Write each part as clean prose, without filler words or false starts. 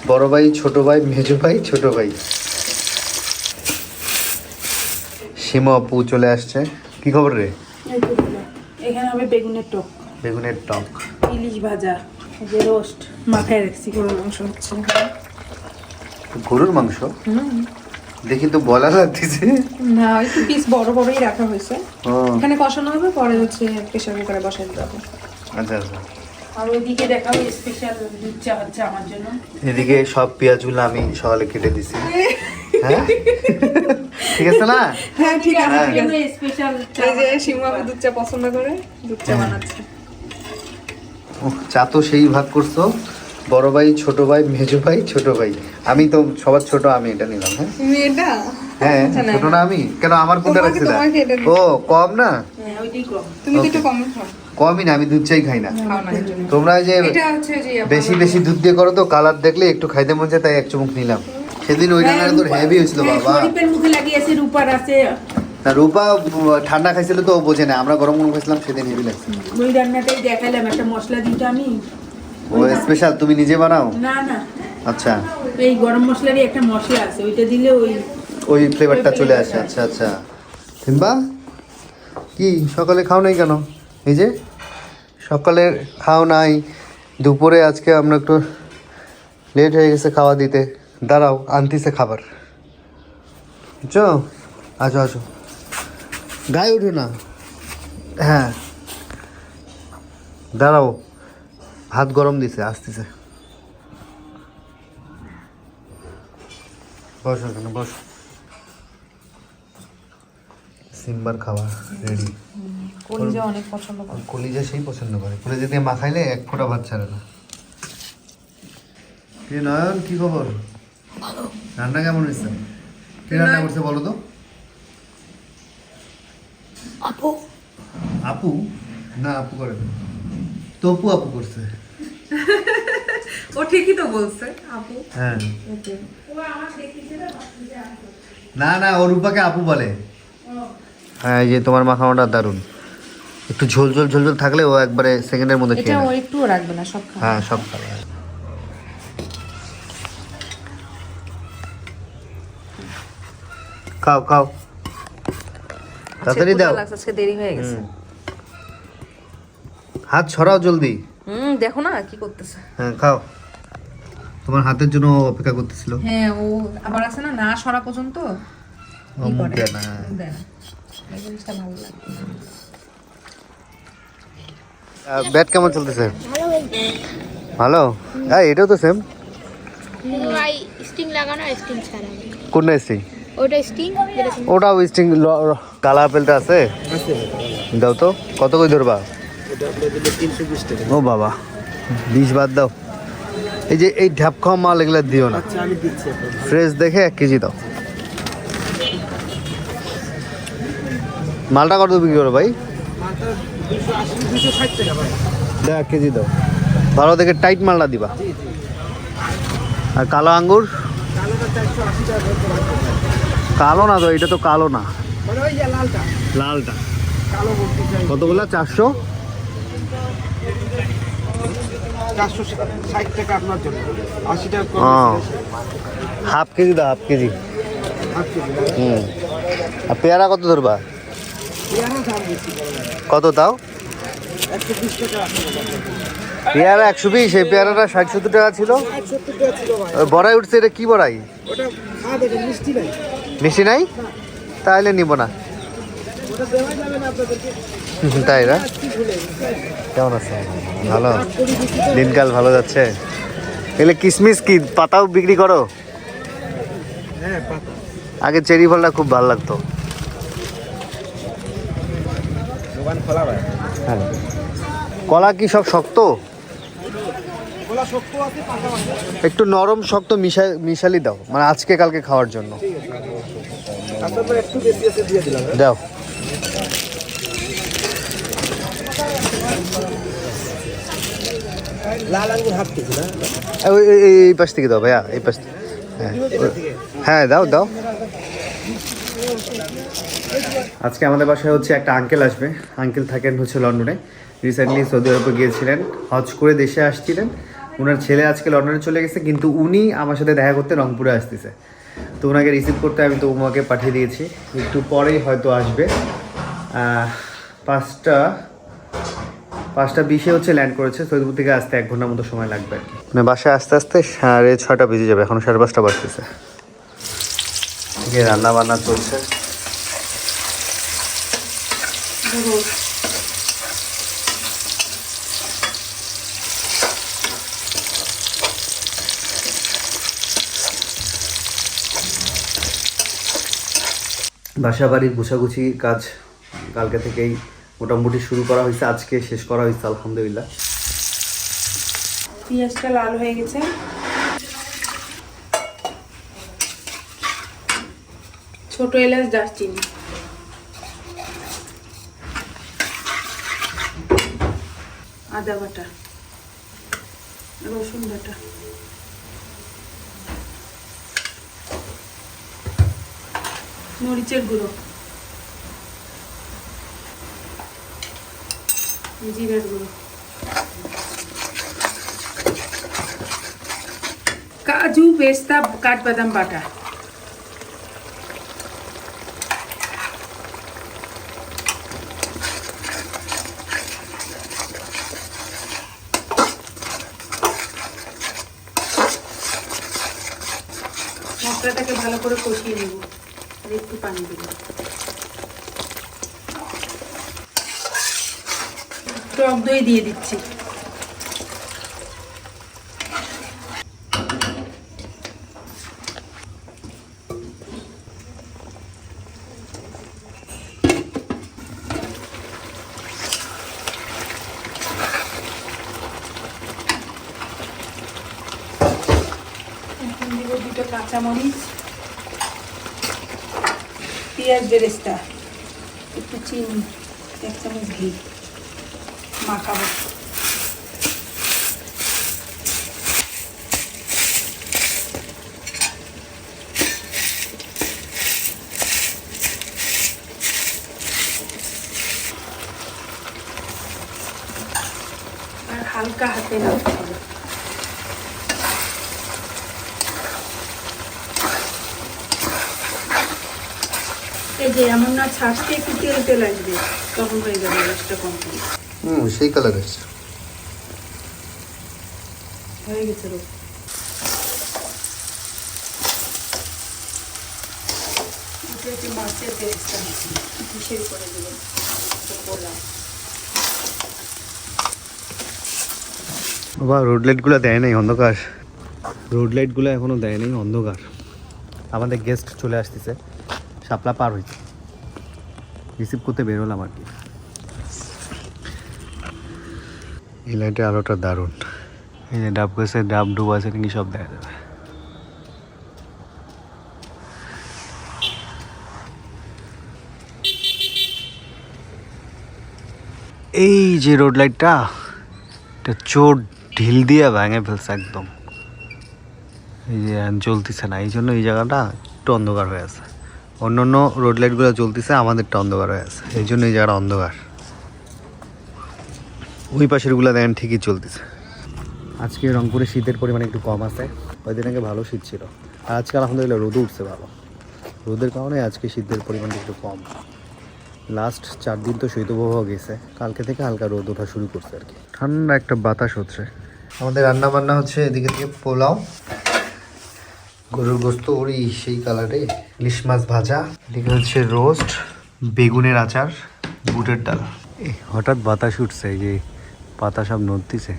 বড় ভাই, ছোট ভাই, মেজো ভাই, ছোট ভাই। সীমা আপু চলে আসছে। কি খবর রে? এখানে হবে বেগুনের টক, বেগুনের টক, ইলিশ ভাজা, যে রোস্ট মাথায় রাখছি, গরুর মাংস হচ্ছে। গরুর মাংস? দেখি তো বলা লাগতেছে। না, একটু পিস বড় বড়ই রাখা হয়েছে। ও এখানে কষানো হবে, পরে হচ্ছে প্রেসার কুকারে বসাই দিতে হবে। আচ্ছা আচ্ছা। আর ওইদিকে দেখাবো স্পেশাল দুধ চা হচ্ছে আমার জন্য। এদিকে সব পেঁয়াজগুলো আমি সকালে কেটে দিছি। হ্যাঁ ঠিক আছে না? হ্যাঁ ঠিক আছে, হ্যাঁ। ঠিক আছে। স্পেশাল এই যে সীমা আপু দুধ চা পছন্দ করে, দুধ চা বানাচ্ছে। চা তো সেই ভাগ করছো, বড় ভাই, ছোট ভাই, মেজো ভাই, ছোট ভাই। আমি তো সবার ছোট, আমি এটা নিলাম। হ্যাঁ তুমি এটা? হ্যাঁ ছোট না আমি? কেন আমার কোনটা রাখছি? ও কম না? হ্যাঁ ওইটাই কম। তুমি তো একটু কম খাও। কমই না, আমি দুধ চাই খাই না। খাও না এজন্য। তোমরা যে এটা হচ্ছে যে বেশি বেশি দুধ দিয়ে করো তো, কালার দেখলে একটু খাইতে মন চায়, তাই এক চুমুক নিলাম। সেদিন ওই রান্নাটা তোর হেভি হয়েছিল বাবা। শরীফের মুখে লাগিয়েছে, রূপার আছে। না রূপা ঠান্ডা খাইছিল তো ও বোঝে না, আমরা গরম গরম খাইছিলাম, সেদিন হেভি লাগছে। ওই রান্নাটাই দেখাইলাম, একটা মশলা দিতে আমি। ও স্পেশাল তুমি নিজে বানাও? না না, আচ্ছা, এই গরম মশলারই একটা মশলা আছে, ওইটা দিলে ওই ওই ফ্লেভারটা চলে আসে। আচ্ছা আচ্ছা। কিংবা কি সকালে খাও নাই কেন? এই যে সকালে খাও নাই, দুপুরে আজকে আমরা একটু লেট হয়ে গেছে খাওয়া দিতে। দাঁড়াও আনতিছে খাবার, বুঝছো? আসো আসো, গায়ে উঠো না। হ্যাঁ দাঁড়াও, ভাত গরম দিছে, আসতেছে। বসো এখানে বসো। সিম্বার খাবার রেডি। কলিজা অনেক পছন্দ করে। কলিজা সেই পছন্দ করে, কলিজা দিয়ে মাখাইলে এক ফোঁটা ভাত ছাড়ে না। কি নয়ন, কি খবর? রান্না কেমন হয়েছে? কে রান্না করছে বলো তো? আপু। আপু? না আপু করে না, তপু আপু করছে। ও ঠিকই তো বলছে, আপু। হ্যাঁ ওকে। না না, ও রূপাকে আপু বলে। হ্যাঁ এই যে তোমার মাখানোটা দারুণ, একটু ঝোল ঝোল ঝোল ঝোল থাকলে ও একবারে সেকেন্ডের মধ্যে এটা খেয়ে ও নেয়। একটুও রাখবে না, সব খাবে। হ্যাঁ সব খাবে। খাও খাও, তাড়াতাড়ি দাও। আজকে দেরি হয়ে গেছে। হাত ছড়াও জলদি। দেখো না কি করতেছে। হ্যাঁ খাও, তোমার হাতের জন্য ও অপেক্ষা করতেছিল। হ্যাঁ ও আবার আছে না, না সরা পর্যন্ত ও মুখ দেয় না। দেয় না। এই জিনিসটা ভালো লাগে। ব্যাট কেমন চলতেছে? ভালো। হ্যাঁ এটাও তো সেম। ভাই স্টিং লাগানো, স্টিং ছাড়া। কোনটা স্ট্রিং? ওটা স্টিং, ওটাও স্ট্রিং। কালা আপেলটা আছে? দাও তো, কত করে ধরবা? ও বাবা, 20 বাদ দাও। এই যে এই ঢ্যাপ খাওয়া মাল এগুলো দিও না, ফ্রেশ দেখে 1 কেজি দাও। মালটা কত বিক্রি করো ভাই? 1 কেজি দাও, ভালো দেখে টাইট মালটা দিবা। আর কালো আঙ্গুর? কালো না তো, এটা তো কালো না, লালটা। কতগুলা? 400? 460 টাকা আপনার জন্য, 80 টাকা কম। হাফ কেজি দাও, হাফ কেজি। আর পেয়ারা কত ধরবা? কত তাও? 120 টাকা। পেয়ারা 120, এই পেয়ারাটা 60-70 টাকা ছিল। 70 টাকা ছিল ভাই। ওই বড়াই উঠছে, এটা কি বড়াই? ওটা খা দেখেন, মিষ্টি নাই। মিষ্টি নাই? তাহলে নিব না। ওটা দেওয়া যাবে না আপনাদেরকে। তাই না? কি ভুলে কেমন আছে? ভালো, দিনকাল ভালো যাচ্ছে। এগুলো কিসমিস কি পাতাও বিক্রি করো? হ্যাঁ পাতা। আগে চেরি ফলটা খুব ভালো লাগতো। দোকান খোলা ভাই। হ্যাঁ, কলা কি সব শক্ত? খোলা শক্ত আছে, পাতা আছে। একটু নরম শক্ত মিশালি দাও, মানে আজকে কালকে খাওয়ার জন্য। তারপর একটু বেশি আছে দিয়ে দিলাম। দাও। লাল আঙ্গুর হাফ কেজি না? এই পাশ থেকে দাও ভাইয়া, এই পাশ থেকে। হ্যাঁ হ্যাঁ দাও দাও। আজকে আমাদের বাসায় হচ্ছে একটা আঙ্কেল আসবে। আঙ্কেল থাকেন হচ্ছে লন্ডনে, রিসেন্টলি সৌদি আরবে গিয়েছিলেন, হজ করে দেশে আসছিলেন, ওনার ছেলে আজকে লন্ডনে চলে গেছে, কিন্তু উনি আমার সাথে দেখা করতে রংপুরে আসতেছে। তো ওনাকে রিসিভ করতে আমি তো উমাকে পাঠিয়ে দিয়েছি, একটু পরেই হয়তো আসবে। 5:20 হচ্ছে ল্যান্ড করেছে। সৈয়দপুর থেকে আসতে 1 ঘন্টার মতো সময় লাগবে আর কি। মানে বাসায় আস্তে আস্তে 6:30 বেজে যাবে, এখন 5:30 বাজতেছে। রান্না বান্না চলছে। বাসা বাড়ির গুছাগুছি কাজ কালকে থেকেই মোটামুটি শুরু করা হয়েছে, আজকে শেষ করা হয়েছে আলহামদুলিল্লাহ। পেঁয়াজটা লাল হয়ে গেছে। ছোট এলাচ, দারচিনি, আদা বাটা, রসুন বাটা, মরিচের গুঁড়ো, জিরের গুঁড়ো, কাজু, পেস্তা, কাঠবাদাম বাটা, মশলাটাকে ভালো করে কষিয়ে নেব আর একটু পানি দেব। টক দই দিয়ে দিচ্ছি। এখন দিব 2টা কাঁচামরিচ, পেঁয়াজ বেরেস্তা, একটু চিনি, 1 চামচ ঘি মাখাবো। আর হালকা হাতে নাড়তে হবে। এই যে এমন না ছাড়তে একটু তেল তেল আসবে, তখন হয়ে যাবে রসটা কমপ্লিট। সেই কালার আসছে, হয়ে গেছে রোজ। একটু মাছের পেস্টটা কিসের করে দেবেন বললাম। বাবা রোড লাইটগুলো দেয় নাই, অন্ধকার। রোড লাইটগুলো এখনো দেয় নাই, অন্ধকার। আমাদের গেস্ট চলে আসতেছে, শাপলা পার হয়েছে, রিসিভ করতে বেরোলাম আর কি। এই লাইটের আলোটা দারুণ। এই যে ডাব গাছে ডাব ডুব আছে নাকি সব দেখা যাবে। এই যে রোড লাইটটা, এটা চোর ঢিল দিয়ে ভেঙে ফেলছে একদম। এই যে জ্বলতেছে না, এই জন্য এই জায়গাটা একটু অন্ধকার হয়ে আছে। অন্য অন্য রোড লাইটগুলো জ্বলতেছে, আমাদেরটা অন্ধকার হয়ে আছে, এই জন্য এই জায়গাটা অন্ধকার। ওই পাশেরগুলো দেখেন ঠিকই চলতেছে। আজকে রংপুরে শীতের পরিমাণ একটু কম আছে, ওই দিন আগে ভালো শীত ছিল। আর আজকে আলহামদুলিল্লাহ রোদও উঠছে ভালো। রোদের কারণে আজকে শীতের পরিমাণটা একটু কম। লাস্ট 4 দিন তো শৈত্যপ্রবাহ গেছে, কালকে থেকে হালকা রোদ ওঠা শুরু করছে আর কি। ঠান্ডা একটা বাতাস হচ্ছে। আমাদের রান্না বান্না হচ্ছে এদিকে থেকে পোলাও, গরুর গোস্ত ওই সেই কালারে, ইলিশ মাছ ভাজা, এদিকে হচ্ছে রোস্ট, বেগুনের আচার, বুটের ডাল। হঠাৎ বাতাস উঠছে, এই যে পাতা সব নড়তেছে।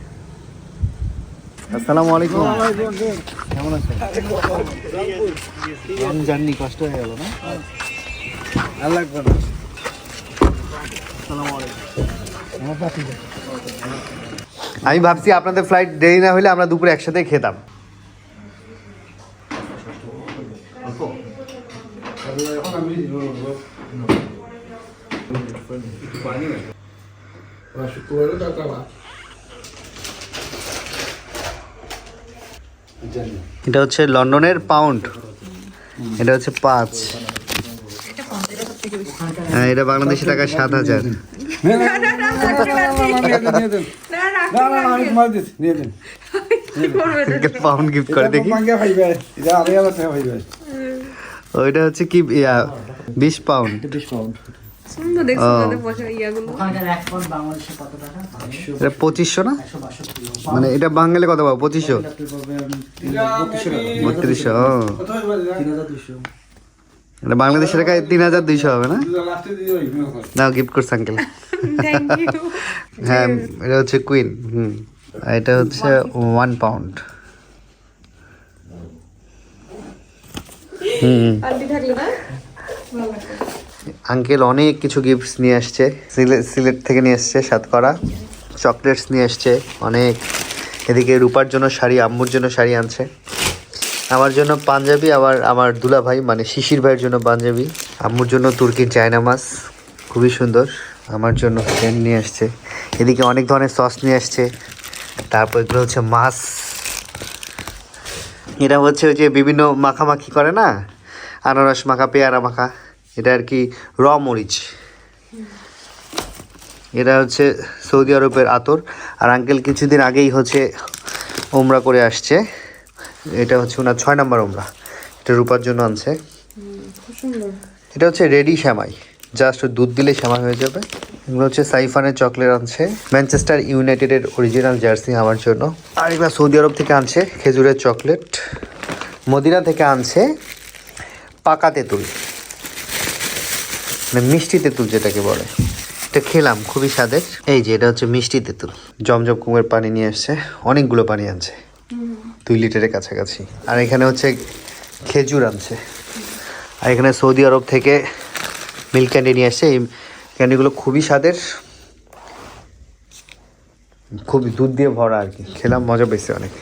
আসসালামু আলাইকুম, কেমন আছেন? জার্নি কষ্ট হয়ে গেল না? আর লাগবে না। আমি ভাবছি আপনাদের ফ্লাইট দেরি না হলে আমরা দুপুরে একসাথে খেতাম। এটা হচ্ছে লন্ডনের পাউন্ড, এটা হচ্ছে 5। হ্যাঁ, এটা বাংলাদেশি টাকা 7,000। আঙ্কেল পাউন্ড গিফট করে দেখি মাঙ্গা ভাইবে এটা আমি আবার টাকা ভাইবে ওইটা হচ্ছে কি 20 পাউন্ড। 20 পাউন্ড সুন্দর দেখছো তাদের পয়সা ইয়াগুলো। ওখানকার 1 পাউন্ড বাংলাদেশে কত টাকা? এটা 2500 না 162 মানে এটা বাঙালি কত পাবো 2500 আপনি পাবেন 3200 টাকা 3200 3200 এটা বাংলাদেশের টাকায় 3200 হবে না? লাস্টে দিয়ে ওই নাও গিফট করছে আঙ্কেল। Thank you. হ্যাঁ এটা হচ্ছে কুইন। আর এটা হচ্ছে 1 পাউন্ড। আন্টি থাকলে না ভালো লাগতো। আঙ্কেল অনেক কিছু গিফটস নিয়ে আসছে, সিলেট থেকে নিয়ে আসছে সাতকরা, চকলেটস নিয়ে আসছে অনেক। এদিকে রূপার জন্য শাড়ি, আম্মুর জন্য শাড়ি আনছে, আমার জন্য পাঞ্জাবি, আবার আমার দুলা ভাই মানে শিশির ভাইয়ের জন্য পাঞ্জাবি, আম্মুর জন্য তুর্কির চায়না মাছ খুবই সুন্দর, আমার জন্য পেন নিয়ে আসছে। এদিকে অনেক ধরনের সস নিয়ে আসছে। তারপর এগুলো হচ্ছে মাছ, এটা হচ্ছে ওই যে বিভিন্ন মাখামাখি করে না, আনারস মাখা, পেয়ারা মাখা, এটা আর কি র মরিচ। এটা হচ্ছে সৌদি আরবের আতর। আর আঙ্কেল কিছুদিন আগেই হচ্ছে ওমরা করে আসছে, এটা হচ্ছে ওনার 6 নম্বর ওমরা, এটা রূপার জন্য আনছে। খুব সুন্দর। এটা হচ্ছে রেডি শ্যামাই, জাস্ট দুধ দিলে শ্যামাই হয়ে যাবে। এগুলো হচ্ছে সাইফানের চকলেট আনছে, ম্যানচেস্টার ইউনাইটেডের অরিজিনাল জার্সি আমার জন্য। আর এগুলো সৌদি আরব থেকে আনছে খেজুরের চকলেট, মদিনা থেকে আনছে পাকা তেঁতুল, মানে মিষ্টি তেঁতুল যেটাকে বলে, এটা খেলাম খুবই স্বাদের। এই যে এটা হচ্ছে মিষ্টি তেঁতুল, জমজম কুমের পানি নিয়ে আসছে, অনেকগুলো পানি আনছে, 2 লিটারের কাছাকাছি। আর এখানে হচ্ছে খেজুর আনছে। আর এখানে সৌদি আরব থেকে মিল্ক ক্যান্ডি নিয়ে আসছে, এই ক্যান্ডিগুলো খুবই স্বাদের, খুবই দুধ দিয়ে ভরা আর কি, খেলাম মজা পেয়েছে অনেক।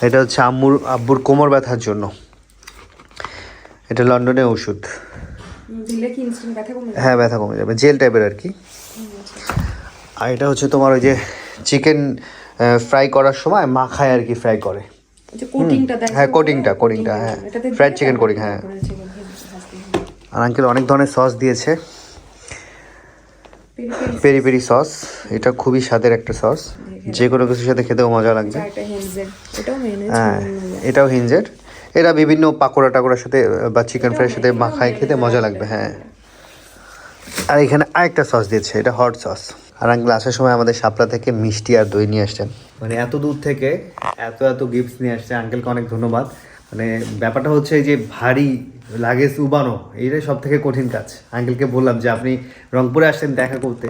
এটা হচ্ছে আব্বুর কোমর ব্যথার জন্য, এটা লন্ডনে ওষুধ, দিলে কি ইনস্ট্যান্ট ব্যথা কমে যায়? হ্যাঁ ব্যথা কমে যাবে, জেল টাইপের আর কি। আর এটা হচ্ছে তোমার ওই যে চিকেন ফ্রাই করার সময় মাখায় আর কি, ফ্রাই করে, যে কোটিংটা দেয়। হ্যাঁ কোটিংটা হ্যাঁ, ফ্রাইড চিকেন কোটিং, হ্যাঁ। আর আঙ্কেল অনেক ধরনের সস দিয়েছে, পেরি পেরি সস, এটা খুবই স্বাদের একটা সস, যে কোনো কিছুর সাথে খেতেও মজা লাগবে। এটা হেনজের, এটাও মেয়োনেজ। হ্যাঁ এটাও হিঞ্জের, এটা বিভিন্ন পাকোড়া টাকোড়ার সাথে বা চিকেন ফ্রাইয়ের সাথে মাখায় খেতে মজা লাগবে, হ্যাঁ। আর এখানে আরেকটা সস দিয়েছে, এটা হট সস। আর আঙ্কেল আসার সময় আমাদের শাপলা থেকে মিষ্টি আর দই নিয়ে আসছেন, মানে এত দূর থেকে এত গিফটস নিয়ে আসছে, আঙ্কেলকে অনেক ধন্যবাদ। মানে ব্যাপারটা হচ্ছে এই যে ভারী লাগেজ উবানো, এইটাই সব থেকে কঠিন কাজ। আঙ্কেলকে বললাম যে আপনি রংপুরে আসছেন দেখা করতে,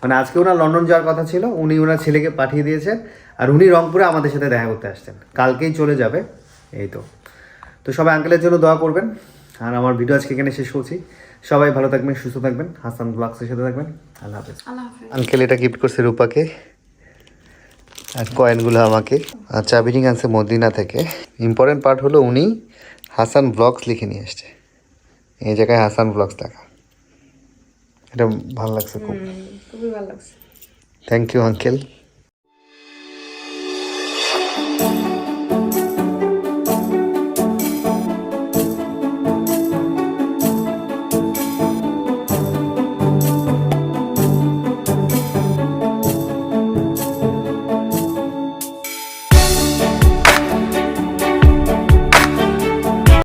মানে আজকে ওনার লন্ডন যাওয়ার কথা ছিল, উনি ওনার ছেলেকে পাঠিয়ে দিয়েছেন, আর উনি রংপুরে আমাদের সাথে দেখা করতে আসছেন, কালকেই চলে যাবে। এই তো সবাই আঙ্কেলের জন্য দোয়া করবেন। আর আমার ভিডিও আজকে এখানে শেষ করছি, সবাই ভালো থাকবেন, সুস্থ থাকবেন, হাসান ব্লগসের সাথে থাকবেন। আল্লাহ হাফেজ। আঙ্কেল এটা গিফট করছে রূপাকে, আর কয়েনগুলো আমাকে, আর চাবি রিং আনছে মদিনা থেকে। ইম্পর্টেন্ট পার্ট হলো উনি হাসান ব্লগস লিখে নিয়ে এসছে, এই জায়গায় হাসান ব্লগস লেখা, এটা ভালো লাগছে খুব, খুবই ভালো লাগছে। Thank you uncle.